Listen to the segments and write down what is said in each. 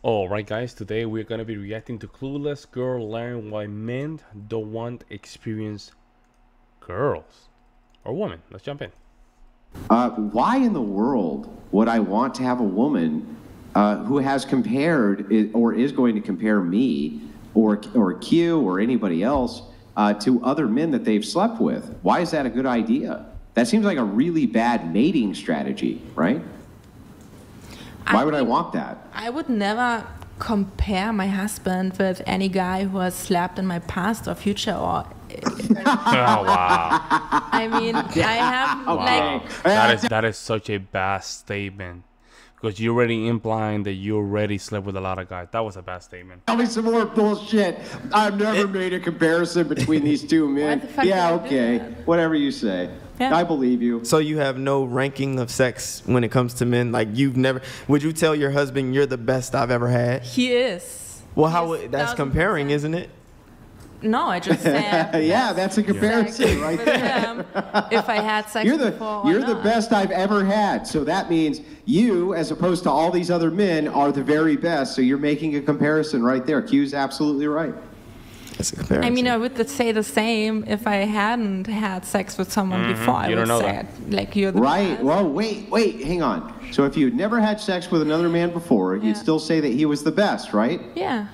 Alright guys, today we're gonna be reacting to Clueless Girl Learn Why Men Don't Want Experienced Girls. Or women. Let's jump in. Why in the world would I want to have a woman who has compared or is going to compare me or Q or anybody else to other men that they've slept with? Why is that a good idea? That seems like a really bad mating strategy, right? Why would I want that? I would never compare my husband with any guy who has slept in my past or future or Oh wow. I mean, I have Wow. like That is such a bad statement. Because you're already implying that you already slept with a lot of guys. That was a bad statement. Tell me some more bullshit. I've never made a comparison between these two men. the fuck Yeah, did I do okay. that? Whatever you say. Yeah. I believe you. So you have no ranking of sex when it comes to men? Like you've never, would you tell your husband you're the best I've ever had? he is. Well, how He is that's 1000%. comparing, isn't it? No, I just said Yeah, that's a comparison right with there. him, if I had sex You're before or the not. best I've ever had. So that means you, as opposed to all these other men, are the very best. So you're making a comparison right there. Q's absolutely right. That's a comparison. I mean, I would say the same if I hadn't had sex with someone before. I You would don't know say that. it like you're the Right. best. Well, wait, hang on. So if you'd never had sex with another man before, Yeah. you'd still say that he was the best, right? Yeah.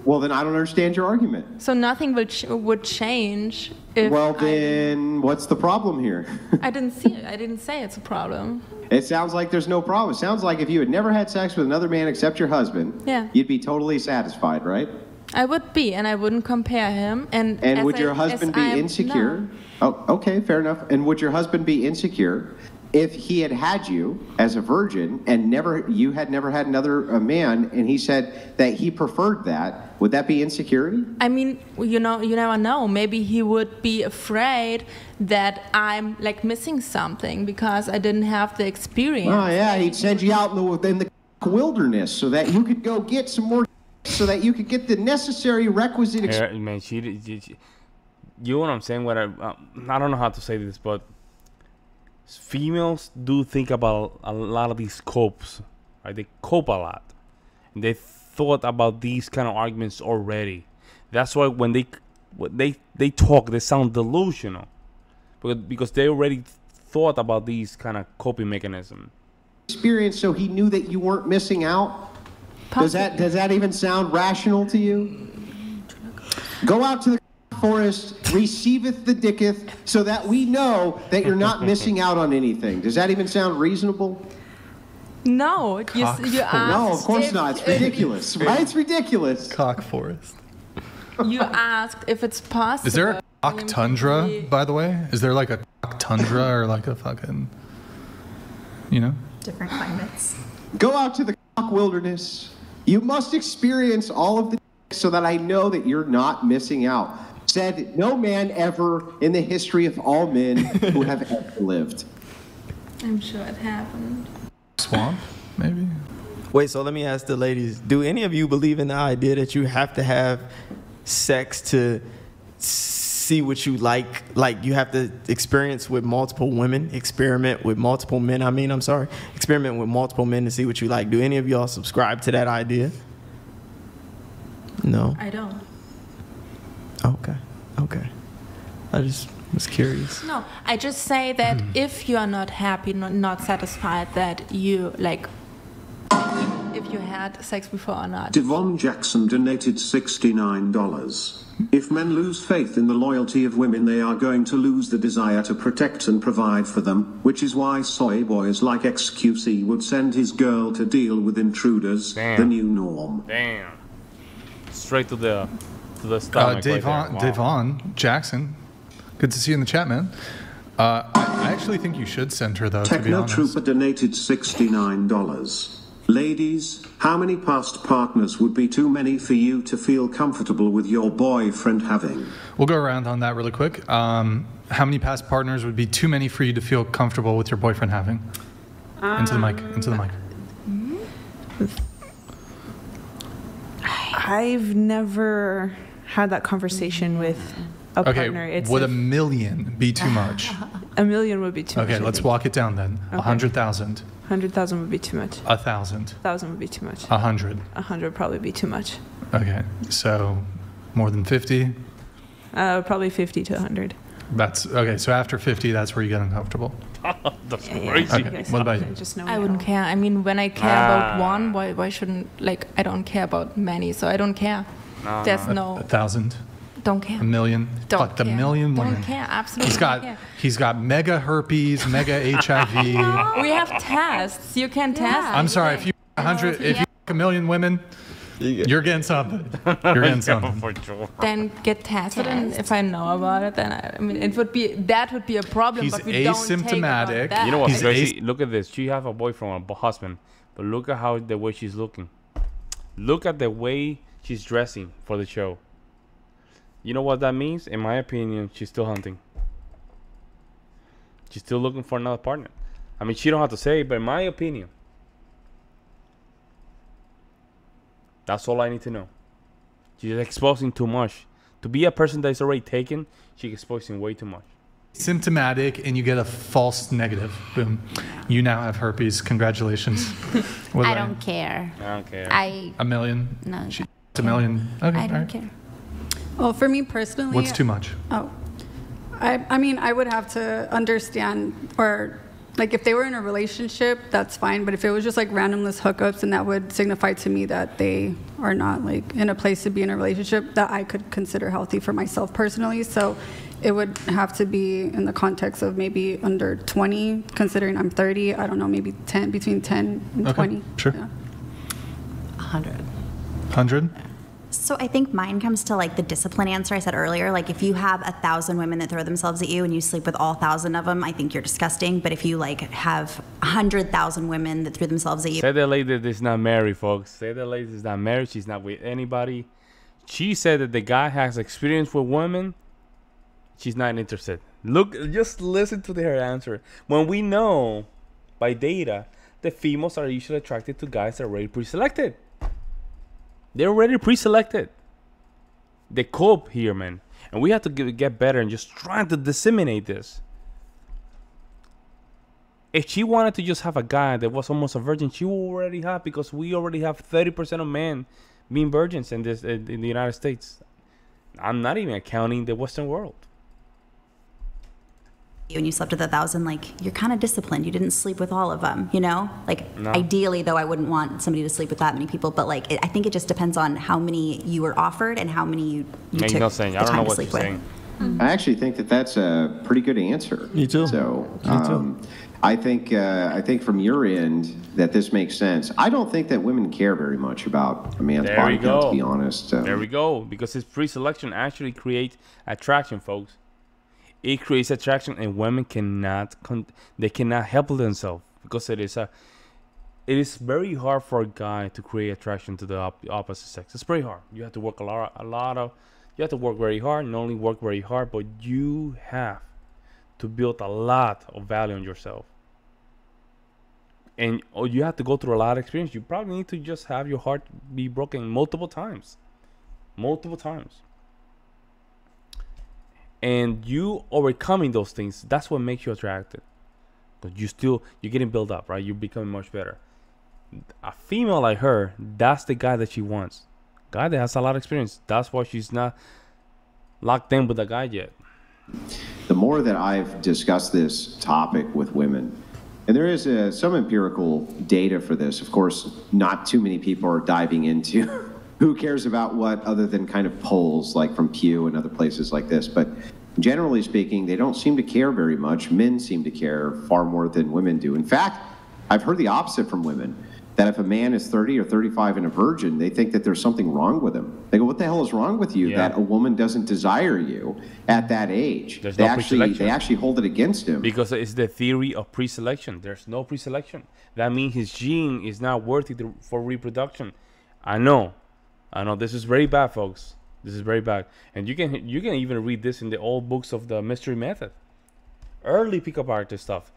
Well, then I don't understand your argument. So nothing would change if Well, then what's the problem here? I didn't see it. I didn't say it's a problem. It sounds like there's no problem. It sounds like if you had never had sex with another man except your husband, Yeah. you'd be totally satisfied, right? I would be, and I wouldn't compare him. And Would your husband be insecure? No. Oh, okay, fair enough. And would your husband be insecure if he had you as a virgin and you had never had another man, and he said that he preferred that? Would that be insecurity? I mean, you never know. Maybe he would be afraid that I'm like missing something because I didn't have the experience. Oh yeah, he'd send you out in the wilderness so that you could go get some more, so that you could get the necessary requisite experience. Yeah, man, you know what I'm saying? What I don't know how to say this, but females do think about a lot of these copes, right? They cope a lot, and they thought about these kind of arguments already. That's why when they talk, they sound delusional, because they already thought about these kind of coping mechanisms. So he knew that you weren't missing out. Does that even sound rational to you? Go out to the forest, receiveth the dicketh, so that we know that you're not missing out on anything. Does that even sound reasonable? No, you asked. No, of course if- not. It's ridiculous, right? It's ridiculous. Cock forest. You asked if it's possible. Is there a for cock him to tundra, be- by the way? Is there like a cock tundra or like a fucking, you know? Different climates. Go out to the wilderness. You must experience all of the so that I know that you're not missing out. Said no man ever in the history of all men who have ever lived. I'm sure it happened. Swamp, maybe? Wait, so let me ask the ladies, do any of you believe in the idea that you have to have sex to see what you like? Like you have to experience with multiple women, experiment with multiple men, experiment with multiple men to see what you like. Do any of y'all subscribe to that idea? No? I don't. Okay. I just was curious. No, I just say that if you are not happy, not satisfied, that you like, if you had sex before or not. Devon Jackson donated $69. If men lose faith in the loyalty of women, they are going to lose the desire to protect and provide for them, which is why soy boys like XQC would send his girl to deal with intruders, the new norm. Damn. Straight to the stomach. Devon Jackson. Good to see you in the chat, man. I actually think you should send her, though, to be honest. Technotrooper donated $69. Ladies, how many past partners would be too many for you to feel comfortable with your boyfriend having? We'll go around on that really quick. How many past partners would be too many for you to feel comfortable with your boyfriend having? Into the mic. I've never had that conversation with a partner. It's would a million be too much? a million would be too much. Okay, let's walk it down then. 100,000. 100,000 would be too much. 1,000. 1,000 would be too much. 100. 100 would probably be too much. Okay, so more than 50. Probably 50 to 100. That's okay. So after 50, that's where you get uncomfortable. That's Yeah, crazy. Okay. Like I What about said, you? Just know I me wouldn't all. care. I mean, when I care about one, why shouldn't, like, I don't care about many, so I don't care. There's no, 1,000, don't care. a million. Don't Fuck the care. million Don't women. care, absolutely don't care. He's got mega herpes, mega HIV. We have tests. You can test. I'm sorry, if you 100, if you a million women, you're getting something. You're getting something. For sure. Then get tested, and if I know about it, then I mean, that would be a problem. He's but we don't take asymptomatic. about that. You know what, He's Gracie? Look at this. She have a boyfriend, a husband, but look at how the way she's looking. Look at the way she's dressing for the show. You know what that means? In my opinion, she's still hunting. She's still looking for another partner. I mean, she don't have to say it, but in my opinion, that's all I need to know. She's exposing too much. To be a person that is already taken, she's exposing way too much. Symptomatic, and you get a false negative. Boom. You now have herpes. Congratulations. What I about don't care. I don't care. I a million? no. She, it's a million. Okay. I all don't right. care. Well, for me personally, What's too much? Oh, I mean, I would have to understand, or like if they were in a relationship, that's fine. But if it was just like randomless hookups, and that would signify to me that they are not like in a place to be in a relationship that I could consider healthy for myself personally. So it would have to be in the context of maybe under 20, considering I'm 30. I don't know, maybe 10, between 10 and Okay, 20. sure. Yeah. 100. 100? So I think mine comes to like the discipline answer I said earlier. Like if you have 1,000 women that throw themselves at you and you sleep with all 1,000 of them, I think you're disgusting. But if you like have 100,000 women that threw themselves at you, Say the lady that is not married, folks. Say the lady is not married. She's not with anybody. She said that the guy has experience with women. She's not interested. Look, just listen to her answer. When we know by data that females are usually attracted to guys that are already pre-selected. They're already pre-selected. They cope here, man. And we have to get better and just trying to disseminate this. If she wanted to just have a guy that was almost a virgin, she would already have, because we already have 30% of men being virgins in the United States. I'm not even counting the Western world. and you slept with 1,000, like you're kind of disciplined. You didn't sleep with all of them, you know? Like No. ideally, though, I wouldn't want somebody to sleep with that many people, but like I think it just depends on how many you were offered and how many you No, took you're not saying. the I don't time know to what sleep you're with. saying. I actually think that that's a pretty good answer. Me too. So, Me too. I think from your end that this makes sense. I don't think that women care very much about a man's There body we count, go. to be honest. There we go. Because his pre-selection actually creates attraction, folks. It creates attraction, and women cannot they cannot help themselves, because it is very hard for a guy to create attraction to the opposite sex. It's very hard. You have to work you have to work very hard. Not only work very hard, but you have to build a lot of value on yourself. And you have to go through a lot of experience. You probably need to just have your heart be broken multiple times. And you overcoming those things, that's what makes you attractive. Because you're getting built up, right? You're becoming much better. A female like her, that's the guy that she wants. Guy that has a lot of experience. That's why she's not locked in with a guy yet. The more that I've discussed this topic with women, and there is some empirical data for this. Of course, not too many people are diving into who cares about what other than kind of polls like from Pew and other places like this. But generally speaking, they don't seem to care very much. Men seem to care far more than women do. In fact, I've heard the opposite from women, that if a man is 30 or 35 and a virgin, they think that there's something wrong with him. They go, what the hell is wrong with you that a woman doesn't desire you at that age? There's They no pre-selection. they actually hold it against him. Because it's the theory of pre-selection. There's no pre-selection. That means his gene is not worthy for reproduction. I know this is very bad, folks. This is very bad. And you can even read this in the old books of the mystery method. Early pickup artist stuff.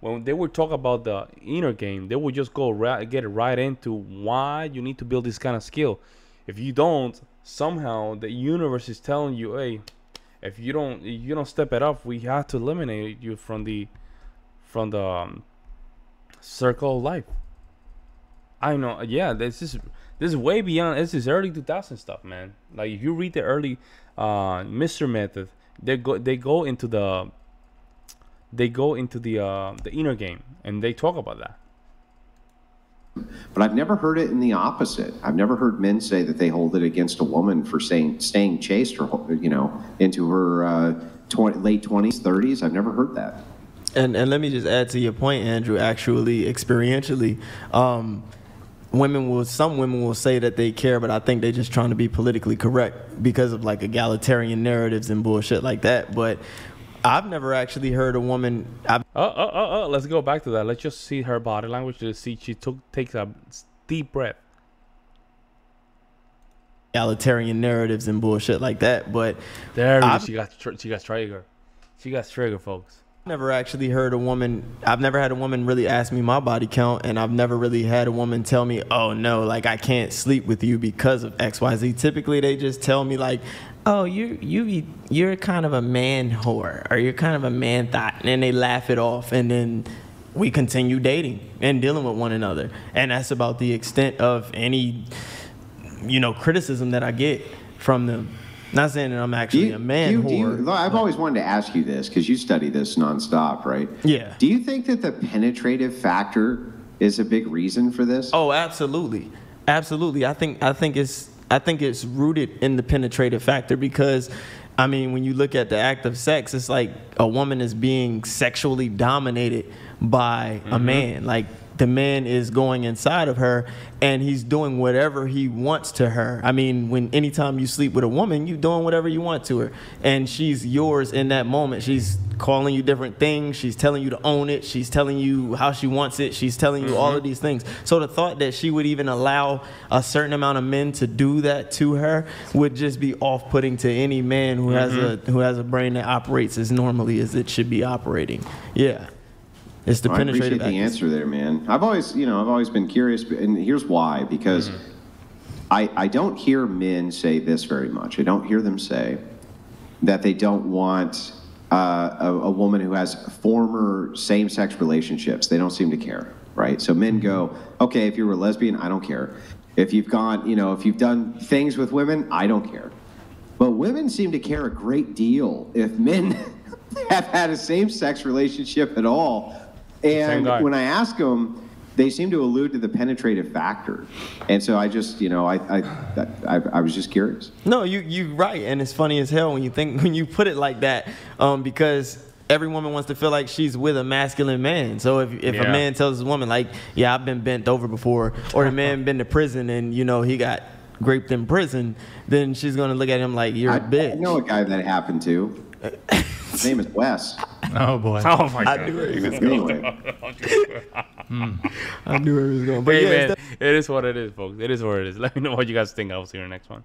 When they would talk about the inner game, they would just get right into why you need to build this kind of skill. If you don't, somehow the universe is telling you, hey, if you don't step it up, we have to eliminate you from the circle of life. I know. Yeah, this is way beyond. This is early 2000 stuff, man. Like if you read the early Mr. Method, they go into the inner game, and they talk about that. But I've never heard it in the opposite. I've never heard men say that they hold it against a woman for staying chaste or, you know, into her late 20s, 30s. I've never heard that. And let me just add to your point, Andrew. Actually, experientially, some women will say that they care, but I think they're just trying to be politically correct because of like egalitarian narratives and bullshit like that. But I've never actually heard a woman. Let's go back to that. Let's just see her body language to see she takes a deep breath. Egalitarian narratives and bullshit like that. But she got trigger. She got trigger, folks. I've never actually heard a woman. I've never had a woman really ask me my body count, and I've never really had a woman tell me, "Oh no, like I can't sleep with you because of XYZ." Typically, they just tell me like, "Oh, you're kind of a man whore, or you're kind of a man thought," and then they laugh it off, and then we continue dating and dealing with one another, and that's about the extent of any, criticism that I get from them. Not saying that I'm actually a man whore. I've always wanted to ask you this because you study this nonstop, right? Yeah. Do you think that the penetrative factor is a big reason for this? Oh, absolutely, absolutely. I think it's rooted in the penetrative factor because, I mean, when you look at the act of sex, it's like a woman is being sexually dominated by a man. Like the man is going inside of her and he's doing whatever he wants to her. I mean, anytime you sleep with a woman, you're doing whatever you want to her. And she's yours in that moment. She's calling you different things. She's telling you to own it. She's telling you how she wants it. She's telling you all of these things. So the thought that she would even allow a certain amount of men to do that to her would just be off-putting to any man who has a brain that operates as normally as it should be operating. Yeah. It's the penetrative. I appreciate the answer there, man. I've always been curious, and here's why. Because I don't hear men say this very much. I don't hear them say that they don't want a woman who has former same-sex relationships. They don't seem to care, right? So men go, okay, if you were a lesbian, I don't care. If you've gone, if you've done things with women, I don't care. But women seem to care a great deal if men have had a same-sex relationship at all. And when I ask them, they seem to allude to the penetrative factor. And so I just, I was just curious. No, you're right. And it's funny as hell when you put it like that, because every woman wants to feel like she's with a masculine man. So if a man tells a woman like, yeah, I've been bent over before, or the man been to prison and, he got raped in prison, then she's going to look at him like, you're a bitch. I know a guy that happened to. His name is Wes. Oh boy! Oh my God! I knew where he was going. I knew where he was going. But hey, man, it is what it is, folks. It is what it is. Let me know what you guys think. I'll see you in the next one.